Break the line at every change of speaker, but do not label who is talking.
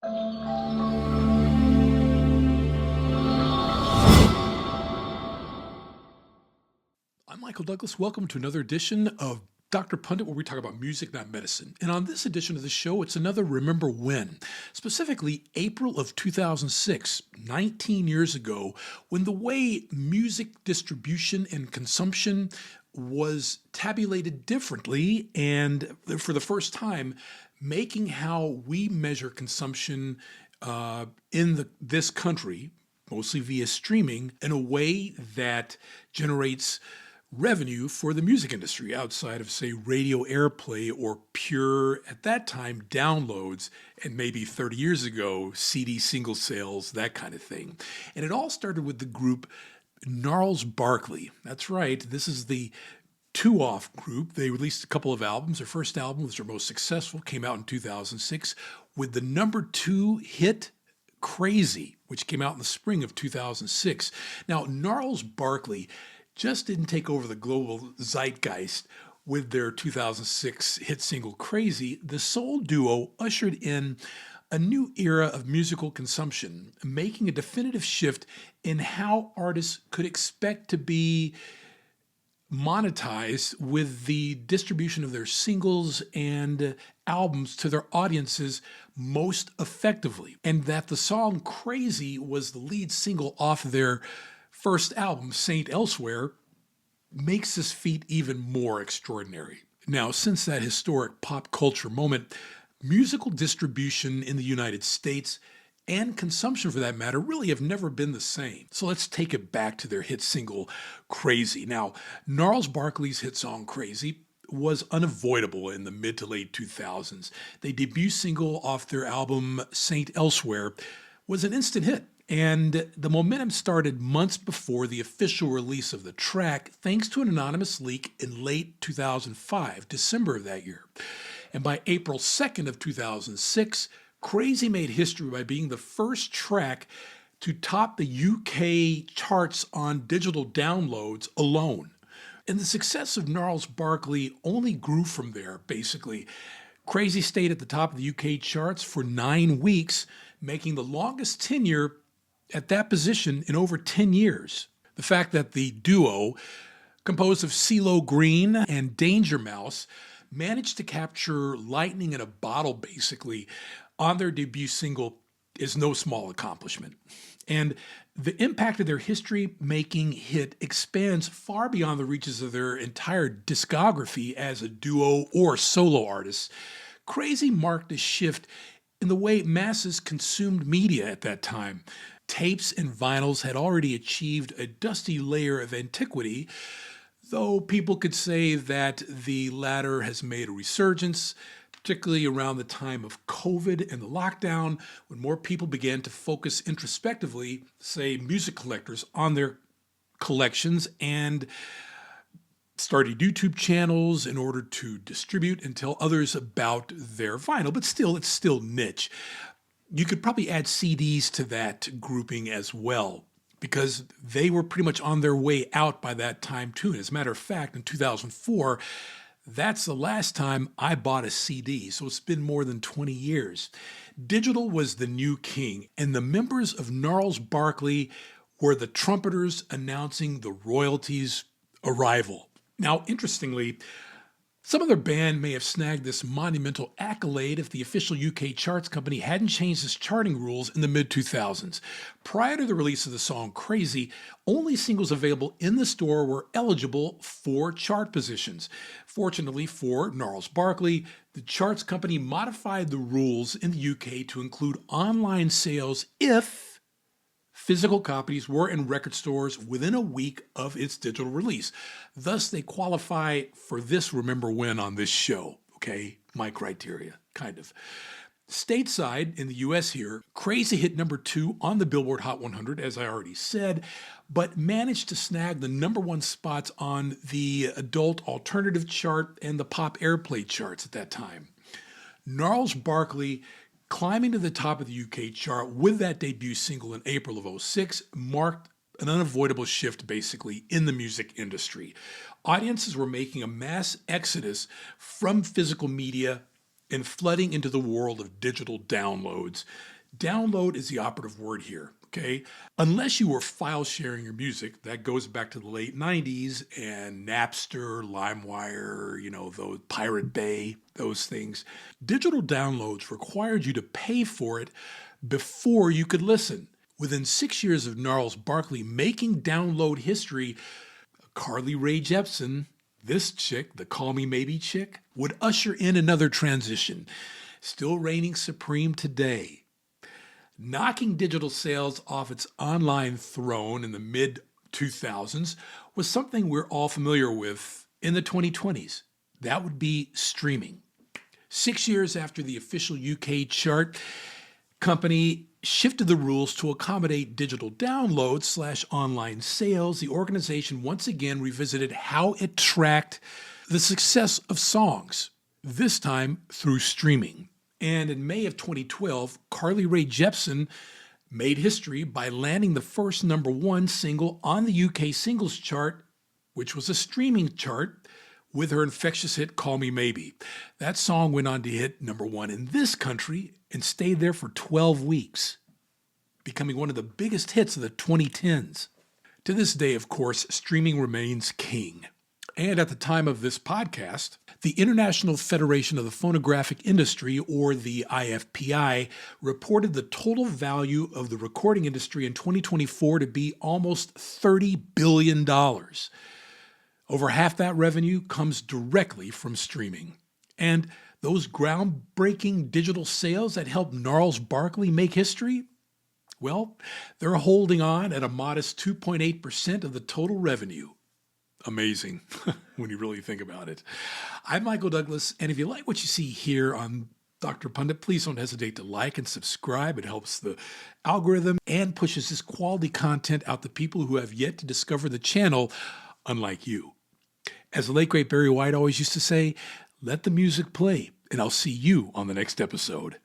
I'm Michael Douglas. Welcome to another edition of Dr. Pundit, where we talk about music, not medicine. And on this edition of the show, it's another Remember When, specifically April of 2006, 19 years ago, when the way music distribution and consumption was tabulated differently, and for the first time, making how we measure consumption in this country, mostly via streaming, in a way that generates revenue for the music industry outside of, say, radio airplay or pure, at that time, downloads, and maybe 30 years ago, CD single sales, that kind of thing. And it all started with the group Gnarls Barkley. That's right, this is the two-off group. They released a couple of albums. Their first album was their most successful, came out in 2006 with the #2 hit Crazy, which came out in the spring of 2006. Now, Gnarls Barkley just didn't take over the global zeitgeist with their 2006 hit single Crazy. The soul duo ushered in a new era of musical consumption, making a definitive shift in how artists could expect to be monetized with the distribution of their singles and albums to their audiences most effectively. And that the song Crazy was the lead single off their first album, Saint Elsewhere, makes this feat even more extraordinary. Now, since that historic pop culture moment, musical distribution in the United States and consumption for that matter really have never been the same. So let's take it back to their hit single, Crazy. Now, Gnarls Barkley's hit song, Crazy, was unavoidable in the mid to late 2000s. Their debut single off their album, Saint Elsewhere, was an instant hit. And the momentum started months before the official release of the track, thanks to an anonymous leak in late 2005, December of that year. And by April 2nd of 2006, Crazy made history by being the first track to top the UK charts on digital downloads alone. And the success of Gnarls Barkley only grew from there, basically. Crazy stayed at the top of the UK charts for 9 weeks, making the longest tenure at that position in over 10 years. The fact that the duo, composed of CeeLo Green and Danger Mouse, managed to capture lightning in a bottle, basically, on their debut single is no small accomplishment. And the impact of their history-making hit expands far beyond the reaches of their entire discography as a duo or solo artists. Crazy marked a shift in the way masses consumed media at that time. Tapes and vinyls had already achieved a dusty layer of antiquity, though people could say that the latter has made a resurgence, particularly around the time of COVID and the lockdown, when more people began to focus introspectively, say music collectors, on their collections and started YouTube channels in order to distribute and tell others about their vinyl, but still, it's still niche. You could probably add CDs to that grouping as well, because they were pretty much on their way out by that time too. And as a matter of fact, in 2004, that's the last time I bought a CD, so it's been more than 20 years. Digital was the new king, and the members of Gnarls Barkley were the trumpeters announcing the royalties' arrival. Now, interestingly, some other band may have snagged this monumental accolade if the official UK charts company hadn't changed its charting rules in the mid-2000s. Prior to the release of the song Crazy, only singles available in the store were eligible for chart positions. Fortunately for Gnarls Barkley, the charts company modified the rules in the UK to include online sales if physical copies were in record stores within a week of its digital release. Thus, they qualify for this Remember When on this show, okay? My criteria, kind of. Stateside in the US here, Crazy hit #2 on the Billboard Hot 100, as I already said, but managed to snag the #1 spots on the adult alternative chart and the pop airplay charts at that time. Gnarls Barkley climbing to the top of the UK chart with that debut single in April of '06 marked an unavoidable shift, basically, in the music industry. Audiences were making a mass exodus from physical media and flooding into the world of digital downloads. Download is the operative word here, okay? Unless you were file sharing your music, that goes back to the late 90s and Napster, LimeWire, those Pirate Bay, those things. Digital downloads required you to pay for it before you could listen. Within 6 years of Gnarls Barkley making download history, Carly Rae Jepsen, this chick, the Call Me Maybe chick, would usher in another transition, still reigning supreme today. Knocking digital sales off its online throne in the mid-2000s was something we're all familiar with in the 2020s. That would be streaming. 6 years after the official UK chart company shifted the rules to accommodate digital downloads / online sales, the organization once again revisited how it tracked the success of songs, this time through streaming. And in May of 2012, Carly Rae Jepsen made history by landing the first #1 single on the UK singles chart, which was a streaming chart, with her infectious hit Call Me Maybe. That song went on to hit #1 in this country and stayed there for 12 weeks, becoming one of the biggest hits of the 2010s. To this day, of course, streaming remains king. And at the time of this podcast, the International Federation of the Phonographic Industry, or the IFPI, reported the total value of the recording industry in 2024 to be almost $30 billion. Over half that revenue comes directly from streaming. And those groundbreaking digital sales that helped Gnarls Barkley make history, well, they're holding on at a modest 2.8% of the total revenue. Amazing when you really think about it. I'm Michael Douglas, and if you like what you see here on Dr. Pundit, please don't hesitate to like and subscribe. It helps the algorithm and pushes this quality content out to people who have yet to discover the channel, unlike you. As the late great Barry White always used to say, let the music play, and I'll see you on the next episode.